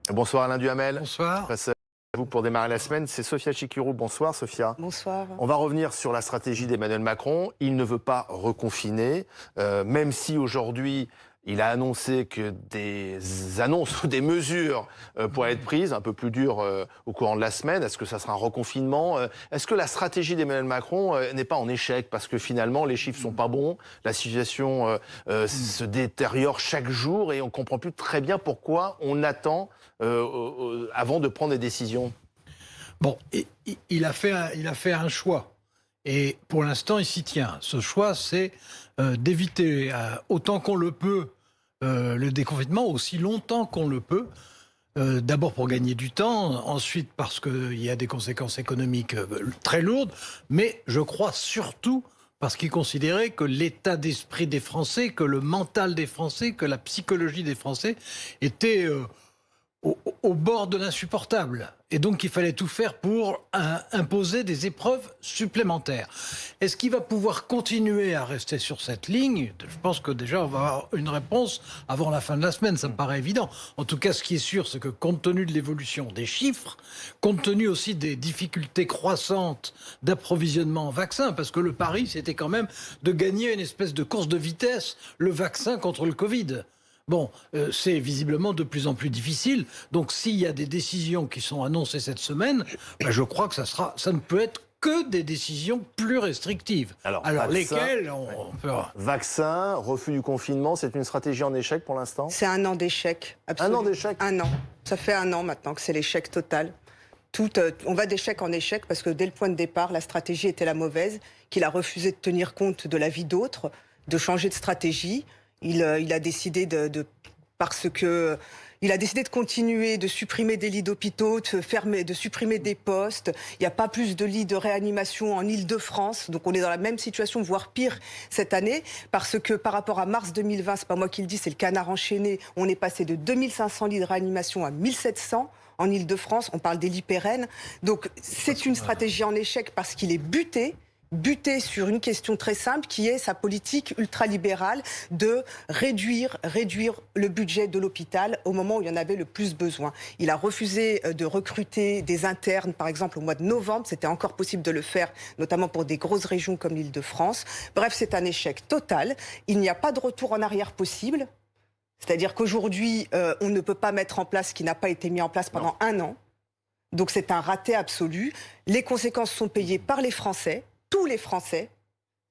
Bonsoir Alain Duhamel. Bonsoir. Vous pour démarrer la semaine, c'est Sophia Chikirou. Bonsoir Sophia. Bonsoir. On va revenir sur la stratégie d'Emmanuel Macron. Il ne veut pas reconfiner, même si aujourd'hui il a annoncé que des annonces ou des mesures pourraient être prises, un peu plus dures au courant de la semaine. Est-ce que ça sera un reconfinement? Est-ce que la stratégie d'Emmanuel Macron n'est pas en échec? Parce que finalement, les chiffres sont pas bons, la situation se détériore chaque jour et on comprend plus très bien pourquoi on attend avant de prendre des décisions. Bon, il a fait un choix. Et pour l'instant, il s'y tient. Ce choix, c'est d'éviter autant qu'on le peut le déconfinement, aussi longtemps qu'on le peut. D'abord pour gagner du temps, ensuite parce qu'il y a des conséquences économiques très lourdes, mais je crois surtout parce qu'il considérait que l'état d'esprit des Français, que le mental des Français, que la psychologie des Français était au bord de l'insupportable. Et donc, il fallait tout faire pour imposer des épreuves supplémentaires. Est-ce qu'il va pouvoir continuer à rester sur cette ligne? Je pense que déjà, on va avoir une réponse avant la fin de la semaine. Ça me paraît évident. En tout cas, ce qui est sûr, c'est que compte tenu de l'évolution des chiffres, compte tenu aussi des difficultés croissantes d'approvisionnement en vaccins, parce que le pari, c'était quand même de gagner une espèce de course de vitesse, le vaccin contre le Covid. Bon, c'est visiblement de plus en plus difficile. Donc, s'il y a des décisions qui sont annoncées cette semaine, je crois que ça ne peut être que des décisions plus restrictives. Alors vaccin, lesquelles on peut... Vaccin, refus du confinement, c'est une stratégie en échec pour l'instant? C'est un an d'échec. Un an d'échec? Un an. Ça fait un an maintenant que c'est l'échec total. On va d'échec en échec parce que dès le point de départ, la stratégie était la mauvaise, qu'il a refusé de tenir compte de la vie d'autres, de changer de stratégie. Il a décidé il a décidé de continuer, de supprimer des lits d'hôpitaux, de supprimer des postes. Il n'y a pas plus de lits de réanimation en Île-de-France. Donc on est dans la même situation, voire pire cette année. Parce que par rapport à mars 2020, c'est pas moi qui le dis, c'est le Canard enchaîné, on est passé de 2500 lits de réanimation à 1700 en Île-de-France. On parle des lits pérennes. Donc c'est une stratégie en échec parce qu'il est buté sur une question très simple qui est sa politique ultralibérale de réduire le budget de l'hôpital au moment où il y en avait le plus besoin. Il a refusé de recruter des internes, par exemple au mois de novembre. C'était encore possible de le faire, notamment pour des grosses régions comme l'Île-de-France. Bref, c'est un échec total. Il n'y a pas de retour en arrière possible. C'est-à-dire qu'aujourd'hui, on ne peut pas mettre en place ce qui n'a pas été mis en place pendant un an. Donc c'est un raté absolu. Les conséquences sont payées par les Français. Tous les Français,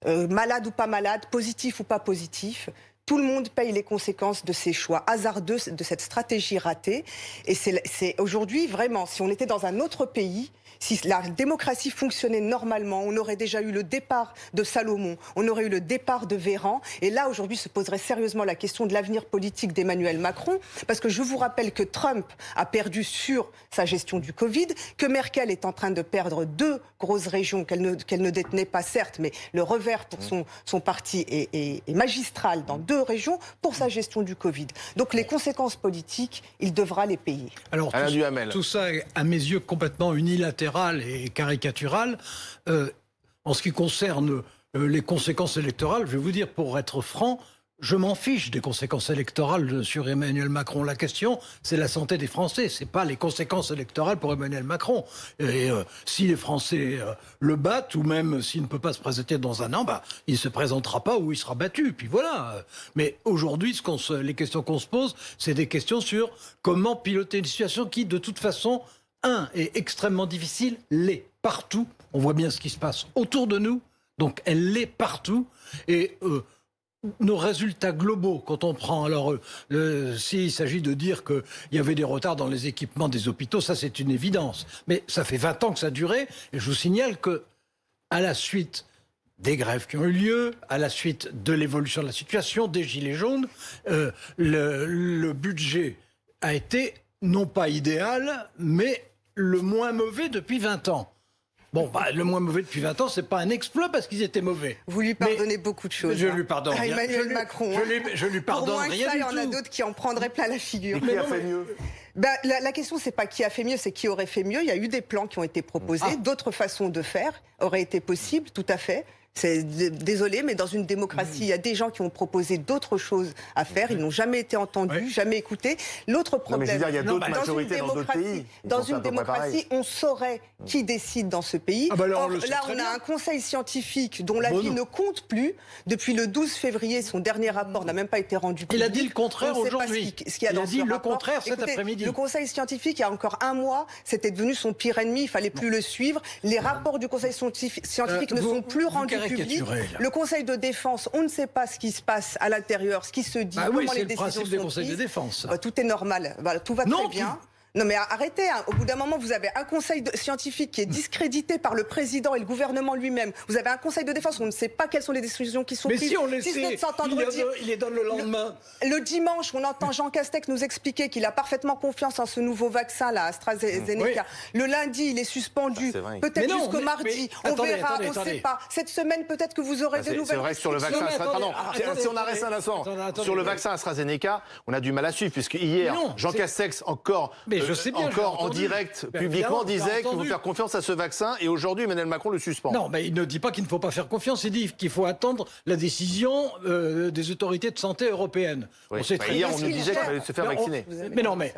malades ou pas malades, positifs ou pas positifs, tout le monde paye les conséquences de ces choix hasardeux, de cette stratégie ratée. Et c'est aujourd'hui, vraiment, si on était dans un autre pays, si la démocratie fonctionnait normalement, on aurait déjà eu le départ de Salomon, on aurait eu le départ de Véran. Et là, aujourd'hui, se poserait sérieusement la question de l'avenir politique d'Emmanuel Macron. Parce que je vous rappelle que Trump a perdu sur sa gestion du Covid, que Merkel est en train de perdre 2 grosses régions qu'elle ne détenait pas, certes, mais le revers pour son parti est magistral dans 2 régions pour sa gestion du Covid. Donc les conséquences politiques, il devra les payer. Alors tout ça est à mes yeux complètement unilatéral et caricatural. En ce qui concerne les conséquences électorales, je vais vous dire, pour être franc, je m'en fiche des conséquences électorales sur Emmanuel Macron. La question, c'est la santé des Français. C'est pas les conséquences électorales pour Emmanuel Macron. Et si les Français le battent, ou même s'il ne peut pas se présenter dans un an, il ne se présentera pas ou il sera battu. Puis voilà. Mais aujourd'hui, les questions qu'on se pose, c'est des questions sur comment piloter une situation qui, de toute façon, est extrêmement difficile, l'est partout. On voit bien ce qui se passe autour de nous. Donc elle l'est partout. Et nos résultats globaux, quand on prend... Alors, s'il s'agit de dire qu'il y avait des retards dans les équipements des hôpitaux, ça c'est une évidence. Mais ça fait 20 ans que ça a duré. Et je vous signale que, à la suite des grèves qui ont eu lieu, à la suite de l'évolution de la situation, des gilets jaunes, le budget a été, non pas idéal, mais le moins mauvais depuis 20 ans. Bon, le moins mauvais depuis 20 ans, c'est pas un exploit parce qu'ils étaient mauvais. Vous lui pardonnez beaucoup de choses. Je lui pardonne rien. Emmanuel Macron. Je lui pardonne rien du tout. Il y en a d'autres qui en prendraient plein la figure. Et qui a fait mieux? La question, c'est pas qui a fait mieux, c'est qui aurait fait mieux. Il y a eu des plans qui ont été proposés. D'autres façons de faire auraient été possibles, tout à fait. Désolé, mais dans une démocratie, il y a des gens qui ont proposé d'autres choses à faire. Ils n'ont jamais été entendus, jamais écoutés. L'autre problème, mais je veux dire, il y a d'autres majorités dans d'autres pays. Dans une démocratie, on saurait qui décide dans ce pays. Ah bah Or, là, on a un conseil scientifique dont l'avis ne compte plus. Depuis le 12 février, son dernier rapport n'a même pas été rendu public. Il a dit le contraire On ne sait pas aujourd'hui. ce qu'il y a Il dans a dit ce le rapport. contraire cet Écoutez, après-midi. Le conseil scientifique, il y a encore un mois, c'était devenu son pire ennemi. Il fallait plus le suivre. Les rapports du conseil scientifique ne sont plus rendus publics. Le conseil de défense, on ne sait pas ce qui se passe à l'intérieur, ce qui se dit, comment les décisions sont prises. C'est le principe des conseils de défense. Tout est normal. Voilà, tout va très bien. Non mais arrêtez, hein. Au bout d'un moment, vous avez un conseil scientifique qui est discrédité par le président et le gouvernement lui-même. Vous avez un conseil de défense, on ne sait pas quelles sont les décisions qui sont prises. Mais si on le sait, il les donne le lendemain. Le dimanche, on entend Jean Castex nous expliquer qu'il a parfaitement confiance en ce nouveau vaccin, là, AstraZeneca. Oui. Le lundi, il est suspendu. Peut-être jusqu'au mardi. On verra, on ne sait pas. Cette semaine, peut-être que vous aurez des nouvelles. C'est vrai que sur le vaccin AstraZeneca, si on arrête un instant, sur le vaccin AstraZeneca, on a du mal à suivre, puisque hier, Jean Castex encore en direct, publiquement, disait qu'il faut faire confiance à ce vaccin, et aujourd'hui, Emmanuel Macron le suspend. Non, mais il ne dit pas qu'il ne faut pas faire confiance, il dit qu'il faut attendre la décision des autorités de santé européennes. Oui. Hier, on nous disait qu'il fallait se faire vacciner.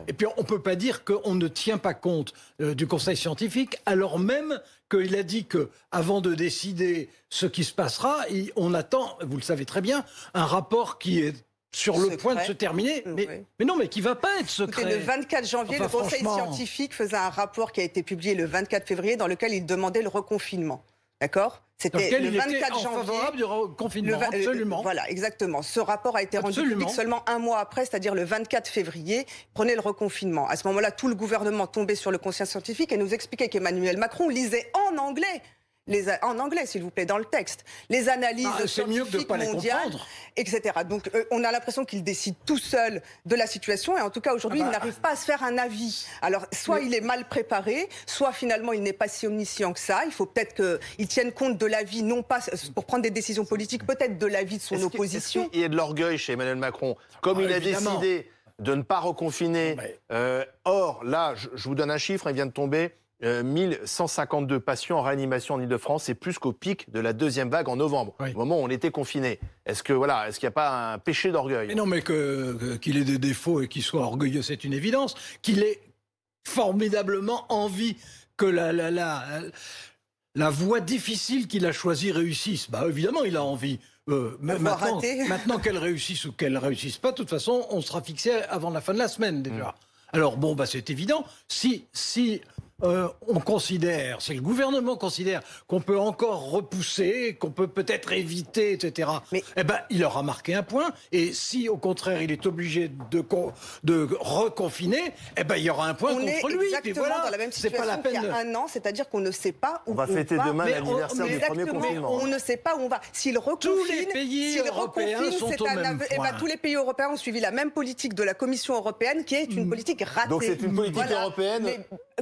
Et puis on ne peut pas dire qu'on ne tient pas compte du conseil scientifique, alors même qu'il a dit qu'avant de décider ce qui se passera, on attend, vous le savez très bien, un rapport qui est sur le point de se terminer, mais non, mais qui ne va pas être secret. Écoutez, le 24 janvier, le Conseil scientifique faisait un rapport qui a été publié le 24 février dans lequel il demandait le reconfinement. D'accord ? C'était le 24 janvier. Favorable du reconfinement, absolument. Voilà, exactement. Ce rapport a été rendu public seulement un mois après, c'est-à-dire le 24 février. Prenez le reconfinement. À ce moment-là, tout le gouvernement tombait sur le conseil scientifique et nous expliquait qu'Emmanuel Macron lisait en anglais. En anglais, s'il vous plaît, dans le texte. Les analyses scientifiques mondiales, etc. Donc, on a l'impression qu'il décide tout seul de la situation. Et en tout cas, aujourd'hui, il n'arrive pas à se faire un avis. Alors, soit il est mal préparé, soit finalement, il n'est pas si omniscient que ça. Il faut peut-être qu'il tienne compte de l'avis, non pas pour prendre des décisions politiques, peut-être de l'avis de son opposition. Il y a de l'orgueil chez Emmanuel Macron. Comme il a décidé de ne pas reconfiner. Or, là, je vous donne un chiffre, il vient de tomber. 1152 patients en réanimation en Ile-de-France, c'est plus qu'au pic de la deuxième vague en novembre, au moment où on était confinés. Est-ce qu'il n'y a pas un péché d'orgueil ? Non, mais qu'il ait des défauts et qu'il soit orgueilleux, c'est une évidence. Qu'il ait formidablement envie que la voie difficile qu'il a choisie réussisse. Bah, évidemment, il a envie. Maintenant qu'elle réussisse ou qu'elle ne réussisse pas, de toute façon, on sera fixé avant la fin de la semaine déjà. Alors bon, c'est évident. Si on considère, si le gouvernement considère qu'on peut encore repousser, qu'on peut peut-être éviter, etc., il aura marqué un point. Et si, au contraire, il est obligé de reconfiner, il y aura un point contre lui. Exactement dans la même situation qu'il y a un an, c'est-à-dire qu'on ne sait pas où on va. On va fêter demain l'anniversaire du premier confinement. On ne sait pas où on va. S'il reconfine, tous les pays européens sont au même point. Tous les pays européens ont suivi la même politique de la Commission européenne, qui est une politique ratée. Donc c'est une politique européenne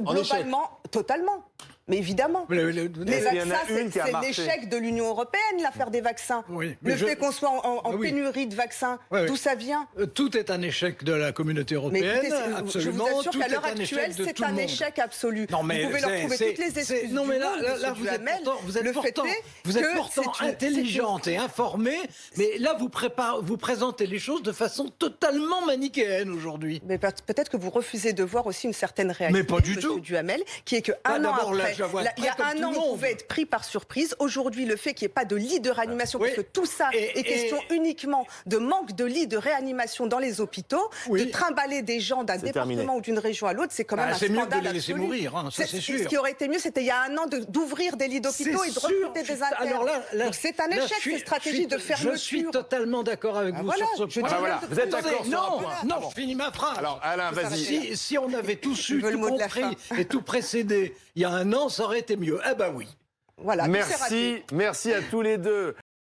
en échec. Totalement. Mais évidemment. Les vaccins, c'est l'échec de l'Union européenne, l'affaire des vaccins. Le fait qu'on soit en pénurie de vaccins, d'où ça vient ? Tout est un échec de la communauté européenne, absolument. Je vous assure qu'à l'heure actuelle, c'est un échec absolu. Vous pouvez leur trouver toutes les excuses. Non, mais là vous êtes pourtant intelligente et informée, mais là, vous présentez les choses de façon totalement manichéenne aujourd'hui. Mais peut-être que vous refusez de voir aussi une certaine réalité, mais pas du tout. Duhamel, qui est qu'un an après, il y a un an, on pouvait être pris par surprise. Aujourd'hui, le fait qu'il n'y ait pas de lit de réanimation, parce que tout ça est question uniquement de manque de lits de réanimation dans les hôpitaux, de trimballer des gens d'un département ou d'une région à l'autre, c'est quand même un scandale absolu. C'est mieux de les laisser mourir, hein, ça c'est sûr. Ce qui aurait été mieux, c'était il y a un an d'ouvrir des lits d'hôpitaux et de recruter des internes. Alors là, donc c'est un échec, ces stratégies de fermeture. Je suis totalement d'accord avec vous sur ce point. Vous êtes d'accord sur un point. Non, je finis ma phrase. Alors Alain, vas-y. Si on avait tous eu, tout compris et tout précédé il y a un an, ça aurait été mieux. Eh ben oui. Voilà, merci à tous les deux.